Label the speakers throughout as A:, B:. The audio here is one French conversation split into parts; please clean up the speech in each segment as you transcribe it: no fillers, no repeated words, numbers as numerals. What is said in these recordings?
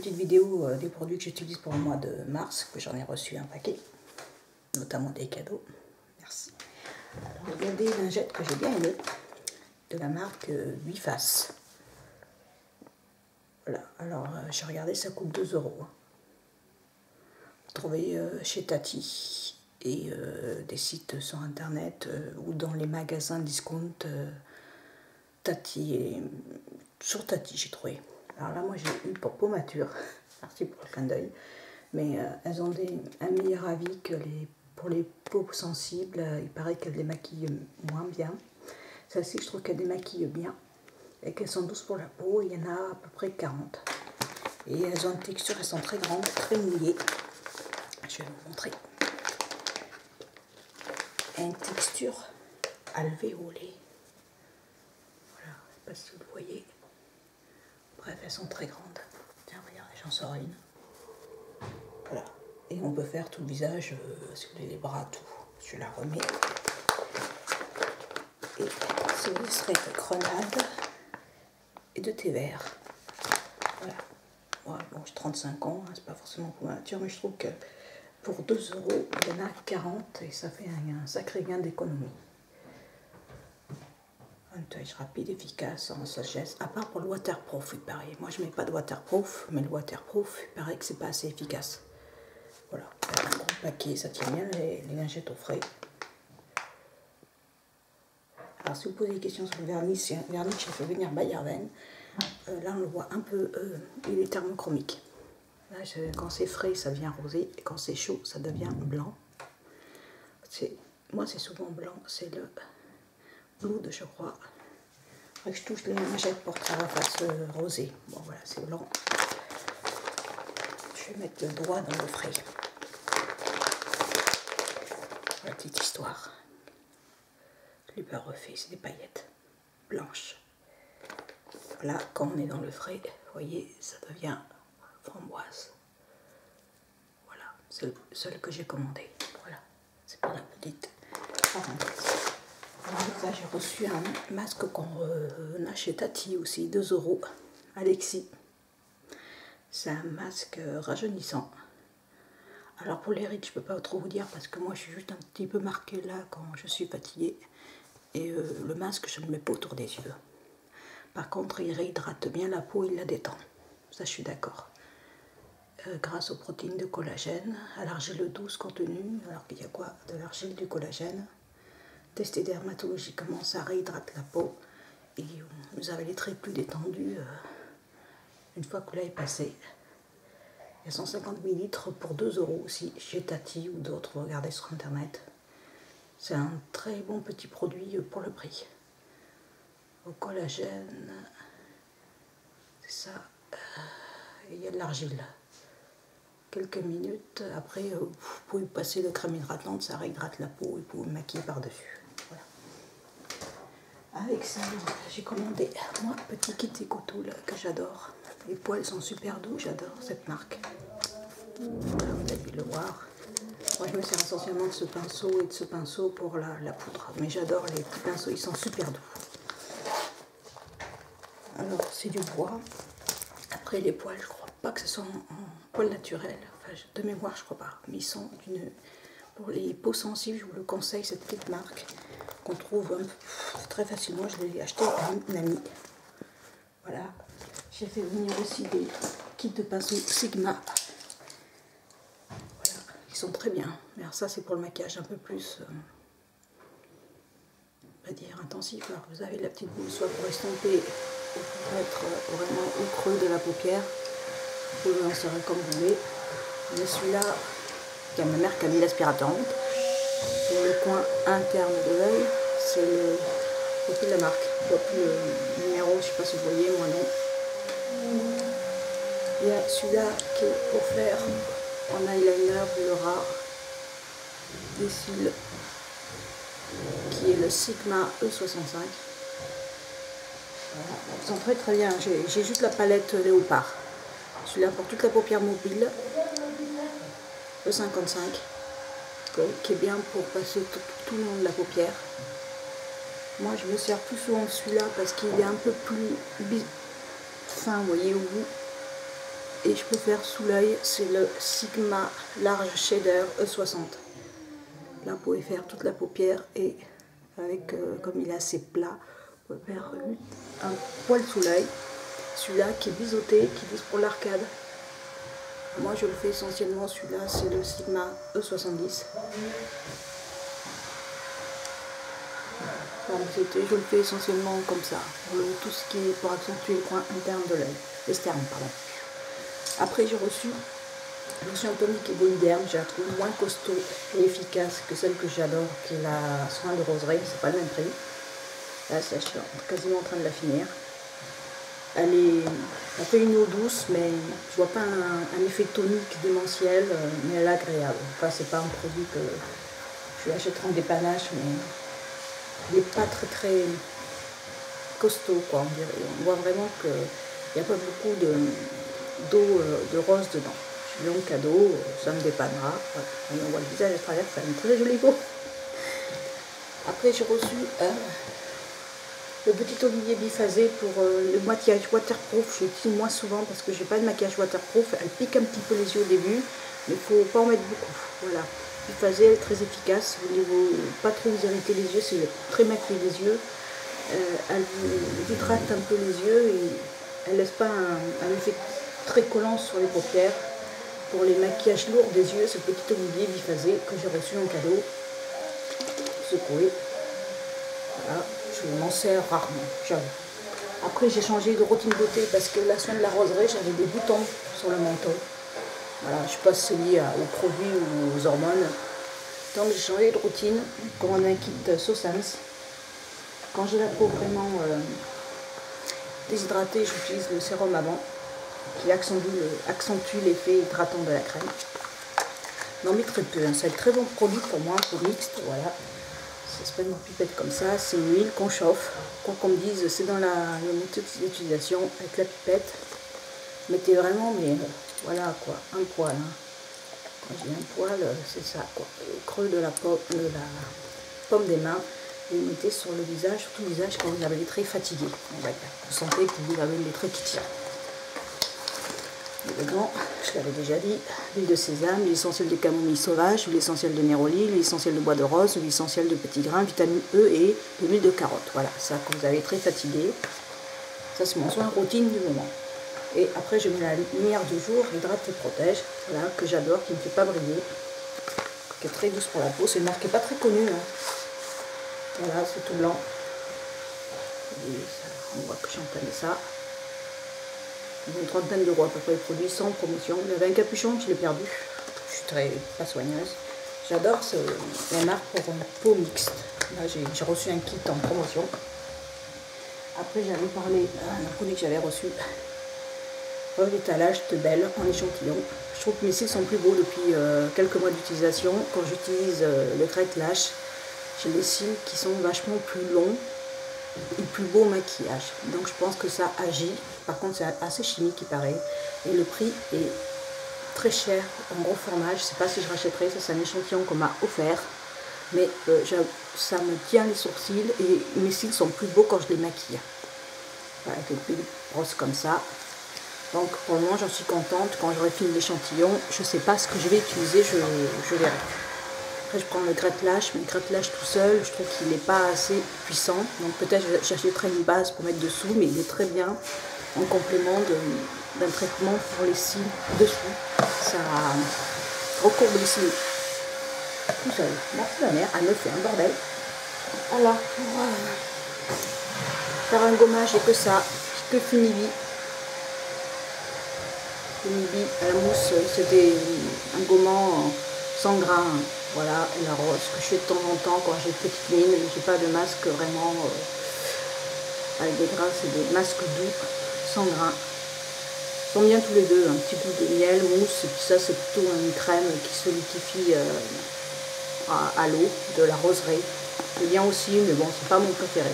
A: petite vidéo des produits que j'utilise pour le mois de mars, que j'en ai reçu un paquet, notamment des cadeaux. Merci. Alors, il y a des lingettes que j'ai bien aimées, de la marque Biface. Voilà, alors j'ai regardé, ça coûte 2 €. Trouvé chez Tati et des sites sur internet ou dans les magasins discount Tati et sur Tati j'ai trouvé. Alors là moi j'ai eu pour peau mature, merci pour le clin d'œil, mais elles ont un meilleur avis que pour les peaux sensibles. Il paraît qu'elles démaquillent moins bien. Celle-ci je trouve qu'elle démaquille bien et qu'elles sont douces pour la peau. Il y en a à peu près 40 et elles ont une texture, elles sont très grandes, très mouillées. Je vais vous montrer. Une texture alvéolée. Voilà, je ne sais pas si vous le voyez. Bref, elles sont très grandes. Tiens, regardez, j'en sors une. Voilà. Et on peut faire tout le visage, les bras, tout. Je la remets. Et ce serait de grenade et de thé vert. Voilà. Ouais, bon, j'ai 35 ans, hein, c'est pas forcément pour ma nature, mais je trouve que pour 2 €, il y en a 40 et ça fait un sacré gain d'économie. Un nettoyage rapide, efficace, en sagesse, à part pour le waterproof, il paraît. Moi, je mets pas de waterproof, mais le waterproof, il paraît que c'est pas assez efficace. Voilà, un gros paquet, ça tient bien les lingettes au frais. Alors, si vous posez des questions sur le vernis, c'est un vernis que j'ai fait venir Bayerven. Là, on le voit un peu, il est thermochromique. Là, quand c'est frais, ça devient rosé, et quand c'est chaud, ça devient blanc. Moi, c'est souvent blanc, c'est le Blood, je crois. Après, je touche les lingettes pour que ça fasse rosé. Bon, voilà, c'est blanc. Je vais mettre le doigt dans le frais. La petite histoire. Je l'ai pas refait, c'est des paillettes blanches. Là, quand on est dans le frais, vous voyez, ça devient framboise. Voilà, c'est le seul que j'ai commandé. Voilà, c'est pour la petite parenthèse. Alors là, j'ai reçu un masque qu'on a chez Tati aussi, 2 €. Alexis. C'est un masque rajeunissant. Alors pour les rides, je peux pas trop vous dire parce que moi, je suis juste un petit peu marquée là quand je suis fatiguée. Et le masque, je ne le mets pas autour des yeux. Par contre, il réhydrate bien la peau, il la détend. Ça, je suis d'accord. Grâce aux protéines de collagène, à l'argile douce contenue. Alors qu'il y a quoi? De l'argile, du collagène. Testé dermatologiquement, ça réhydrate la peau. Et vous avez les traits plus détendus une fois que là est passé. Il y a 150 ml pour 2 € aussi, chez Tati ou d'autres, regardez sur internet. C'est un très bon petit produit pour le prix. Au collagène, c'est ça, il y a de l'argile. Quelques minutes, après vous pouvez passer le crème hydratante, ça réhydrate la peau et vous pouvez maquiller par-dessus. Voilà. Avec ça, j'ai commandé, moi, petit kit Ecotool que j'adore. Les poils sont super doux, j'adore cette marque. Voilà, vous avez dû le voir. Moi, je me sers essentiellement de ce pinceau et de ce pinceau pour la poudre. Mais j'adore les petits pinceaux, ils sont super doux. Alors, c'est du bois. Après, les poils, je crois pas que ce soit en poils naturels. Enfin, de mémoire, je crois pas. Mais ils sont pour les peaux sensibles, je vous le conseille, cette petite marque qu'on trouve très facilement. Je l'ai acheté à une amie. Voilà. J'ai fait venir aussi des kits de pinceaux Sigma. Voilà. Ils sont très bien. Mais alors ça, c'est pour le maquillage un peu plus, on va dire, intensif. Alors, vous avez la petite boule, soit pour estomper, ou pour être vraiment au creux de la paupière. Vous pouvez en serrer comme vous voulez. Mais celui-là, il y a ma mère qui a mis l'aspirateur en route. Pour le coin interne de l'œil, c'est le. Je ne vois plus la marque, je ne vois plus le numéro, je ne sais pas si vous voyez, moi non. Il y a celui-là qui est pour faire en eyeliner le rare des cils, qui est le Sigma E65. Voilà. Ils sont très très bien. J'ai juste la palette léopard. Celui-là pour toute la paupière mobile, E55, qui est bien pour passer tout le long de la paupière. Moi je me sers plus souvent de celui-là parce qu'il est un peu plus fin, vous voyez, au bout. et je peux faire sous l'œil, c'est le Sigma Large Shader E60. Là, vous pouvez faire toute la paupière et avec, comme il est assez plat, vous pouvez faire un poil sous l'œil. Celui-là qui est biseauté, qui vise pour l'arcade. Moi, je le fais essentiellement, celui-là, c'est le Sigma E70. Je le fais essentiellement comme ça, pour tout ce qui est pour accentuer le coin interne de l'œil, externe, pardon. Après, j'ai reçu lotion tonique et baume d'herbe, je la trouve moins costaud et efficace que celle que j'adore, qui est la soin de roseraie, c'est pas le même prix. Là, je suis quasiment en train de la finir. Elle fait une eau douce, mais je vois pas un effet tonique démentiel, mais elle est agréable. Enfin, c'est pas un produit que je achèterai en dépannage, mais il n'est pas très costaud, quoi, on dirait. On voit vraiment qu'il n'y a pas beaucoup d'eau de rose dedans. Je lui ai un cadeau, ça me dépannera. Voilà. On voit le visage à travers, ça a une très jolie peau. Après, j'ai reçu le petit olivier biphasé pour le maquillage waterproof. Je l'utilise moins souvent parce que j'ai pas de maquillage waterproof. Elle pique un petit peu les yeux au début, mais il faut pas en mettre beaucoup. Voilà. Biphasé, elle est très efficace. Vous voulez pas trop vous irriter les yeux, c'est très maquillé les yeux. Elle vous hydrate un peu les yeux et elle laisse pas un effet très collant sur les paupières. Pour les maquillages lourds des yeux, ce petit olivier biphasé que j'ai reçu en cadeau. Secoué. Voilà, je m'en sers rarement, j'avoue. Après, j'ai changé de routine beauté parce que la semaine de la roseraie, j'avais des boutons sur le menton. Voilà, je passe lié aux produits ou aux hormones. Donc, j'ai changé de routine. Comme on a un kit Sosans. Quand j'ai la peau vraiment déshydratée, j'utilise le sérum avant qui accentue l'effet hydratant de la crème. N'en mets très peu, hein. C'est un très bon produit pour moi, pour mixte, voilà. C'est pas une pipette comme ça, c'est une huile qu'on chauffe. Quoi qu'on me dise, c'est dans la méthode d'utilisation avec la pipette. Mettez vraiment, mais voilà quoi, un poil. Hein. Quand je dis un poil, c'est ça quoi. Le creux de la paume des mains. Vous le mettez sur le visage, surtout le visage quand vous avez les traits fatigués. Vous sentez que vous avez les traits qui tirent. Et dedans, je l'avais déjà dit, l'huile de sésame, l'huile essentielle de camomille sauvage, l'huile essentielle de néroli, l'huile essentielle de bois de rose, l'huile essentielle de petits grains, vitamine E et de l'huile de carotte. Voilà, ça quand vous avez très fatigué. Ça c'est mon soin routine du moment. Et après je mets la lumière du jour, hydrate et protège, voilà, que j'adore, qui ne me fait pas briller, qui est très douce pour la peau. C'est une marque qui n'est pas très connue. Hein. Voilà, c'est tout blanc. Et ça, on voit que j'entendais ça. Une trentaine d'euros à peu près de produits sans promotion. J'avais un capuchon, je l'ai perdu. Je suis très pas soigneuse. J'adore la marque pour une peau mixte. Là, j'ai reçu un kit en promotion. Après, j'avais parlé d'un produit que j'avais reçu. L'étalage de Belle en échantillon. Je trouve que mes cils sont plus beaux depuis quelques mois d'utilisation. Quand j'utilise le Great Lash, j'ai les cils qui sont vachement plus longs et plus beau maquillage. Donc je pense que ça agit. Par contre, c'est assez chimique, il paraît. Et le prix est très cher, en gros format. Je ne sais pas si je rachèterai. Ça, c'est un échantillon qu'on m'a offert. Mais ça me tient les sourcils et mes cils sont plus beaux quand je les maquille. Voilà, avec une petite brosse comme ça. Donc pour le moment, j'en suis contente. Quand j'aurai fini l'échantillon, je ne sais pas ce que je vais utiliser, je verrai. Après, je prends le Great Lash, mais le Great Lash tout seul, je trouve qu'il n'est pas assez puissant. Donc peut-être j'achèterai une base pour mettre dessous, mais il est très bien en complément d'un traitement pour les cils dessous. Ça recourbe les cils tout seul. Merci ma mère, elle me fait un bordel. Alors, pour faire un gommage, j'ai que ça, que Finibi. Finibi à la mousse, c'était un gommant sans grain. Voilà, et la rose, que je fais de temps en temps quand j'ai petite mine, j'ai pas de masque vraiment avec des grains, c'est des masques doux, sans grains. Ils sont bien tous les deux, un petit goût de miel, mousse, et puis ça c'est plutôt une crème qui se liquéfie à l'eau, de la roseraie. C'est bien aussi, mais bon, c'est pas mon préféré.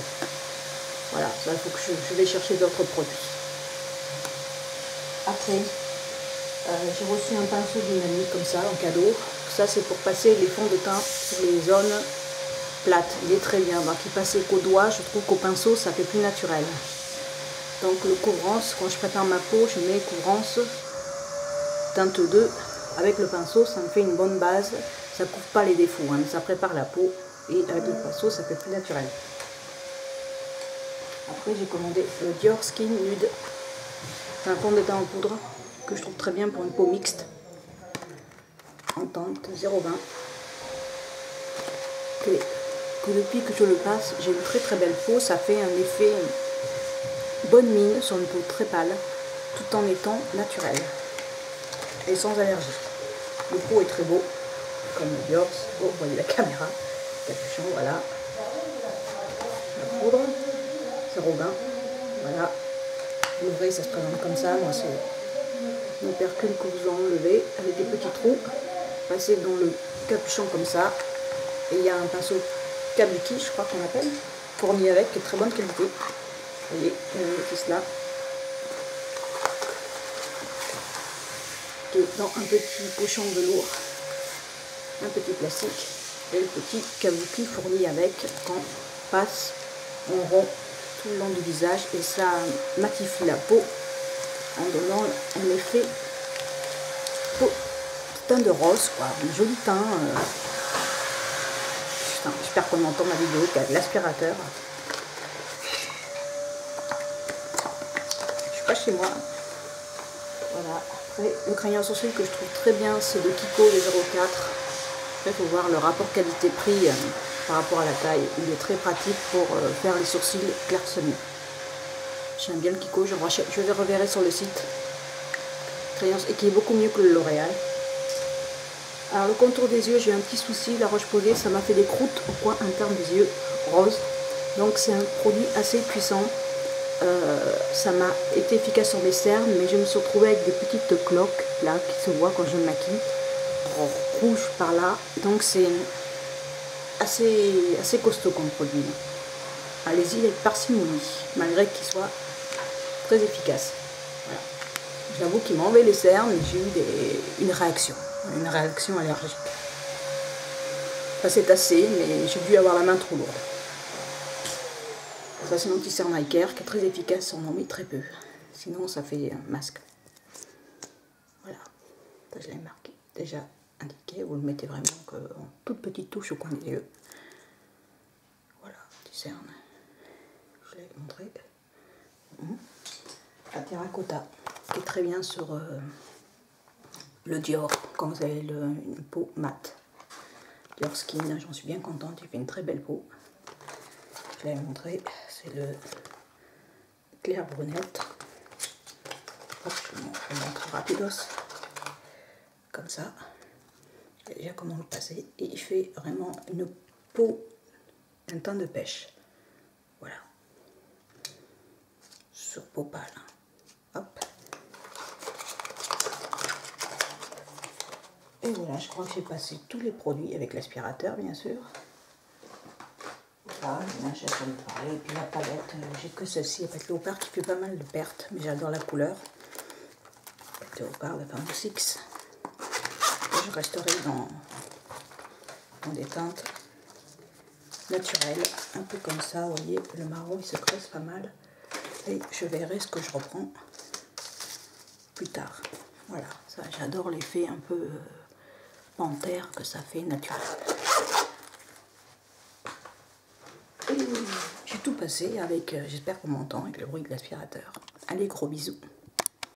A: Voilà, ça il faut que je vais chercher d'autres produits. Après, j'ai reçu un pinceau d'une amie comme ça, en cadeau. Ça c'est pour passer les fonds de teint sur les zones plates. Il est très bien. Donc il passait qu'au doigt, je trouve qu'au pinceau ça fait plus naturel. Donc le couvrance, quand je prépare ma peau, je mets couvrance teinte 2 avec le pinceau, ça me fait une bonne base. Ça couvre pas les défauts, hein, mais ça prépare la peau. Et avec le pinceau, ça fait plus naturel. Après, j'ai commandé le Dior Skin Nude. C'est un fond de teint en poudre que je trouve très bien pour une peau mixte. En teinte 0,20. Que depuis que je le passe, j'ai une très belle peau. Ça fait un effet bonne mine sur une peau très pâle, tout en étant naturel et sans allergie. Le pot est très beau, comme le Dior. Oh, vous voyez la caméra. Capuchon, voilà. La poudre, 0,20. Voilà. Vous l'ouvrez, ça se présente comme ça. Moi, c'est une percule que vous enlevez avec des petits trous. Passez dans le capuchon comme ça. Et il y a un pinceau kabuki, je crois qu'on appelle, fourni avec, qui est de très bonne qualité. Vous voyez, il y a une notice là. Qui est dans un petit pochon de velours, un petit plastique, et le petit kabuki fourni avec, qu'on passe en rond tout le long du visage, et ça matifie la peau en donnant un effet peau, teint de rose, quoi, un joli teint. J'espère qu'on entend ma vidéo avec l'aspirateur. Je suis pas chez moi. Voilà. Après, le crayon à sourcils que je trouve très bien, c'est le Kiko, le 04. Après, il faut voir le rapport qualité-prix par rapport à la taille. Il est très pratique pour faire les sourcils clairsemés. J'aime bien le Kiko, je le reverrai sur le site. Crayon, et qui est beaucoup mieux que le L'Oréal. Alors le contour des yeux, j'ai eu un petit souci, la Roche-Posay, ça m'a fait des croûtes au coin interne des yeux roses. Donc c'est un produit assez puissant. Ça m'a été efficace sur mes cernes, mais je me suis retrouvée avec des petites cloques là qui se voient quand je me maquille, rouge par là. Donc c'est assez costaud comme produit. Allez-y avec parcimonie, malgré qu'il soit très efficace. Voilà. J'avoue qu'il m'a enlevé les cernes et j'ai eu une réaction allergique. Enfin, c'est assez, mais j'ai dû avoir la main trop lourde. Ça, c'est l'anti-cerne eye care qui est très efficace, on en met très peu. Sinon, ça fait un masque. Voilà. Ça, je l'ai marqué, déjà indiqué. Vous le mettez vraiment en toute petite touche au coin des yeux. Voilà, anti-cerne. Je l'ai montré. La terracotta, qui est très bien sur le Dior, quand vous avez une peau mate. Dior Skin, j'en suis bien contente, il fait une très belle peau. Je l'avais montré, c'est le Claire Brunette. Hop, je vous montre rapidos. Comme ça. Je sais déjà comment le passer. Et il fait vraiment une peau, un teint de pêche. Voilà. Sur peau pâle. Hop. Et voilà, je crois que j'ai passé tous les produits avec l'aspirateur, bien sûr. Voilà, j'ai pour me parler. Et puis la palette, j'ai que celle-ci, la palette Léopard qui fait pas mal de pertes, mais j'adore la couleur. La palette Léopard de Pambo 6. Et je resterai dans des teintes naturelles, un peu comme ça, vous voyez, le marron il se creuse pas mal. Et je verrai ce que je reprends plus tard. Voilà, ça j'adore l'effet un peu panthère que ça fait naturel. Et j'ai tout passé avec, j'espère qu'on m'entend, avec le bruit de l'aspirateur. Allez, gros bisous.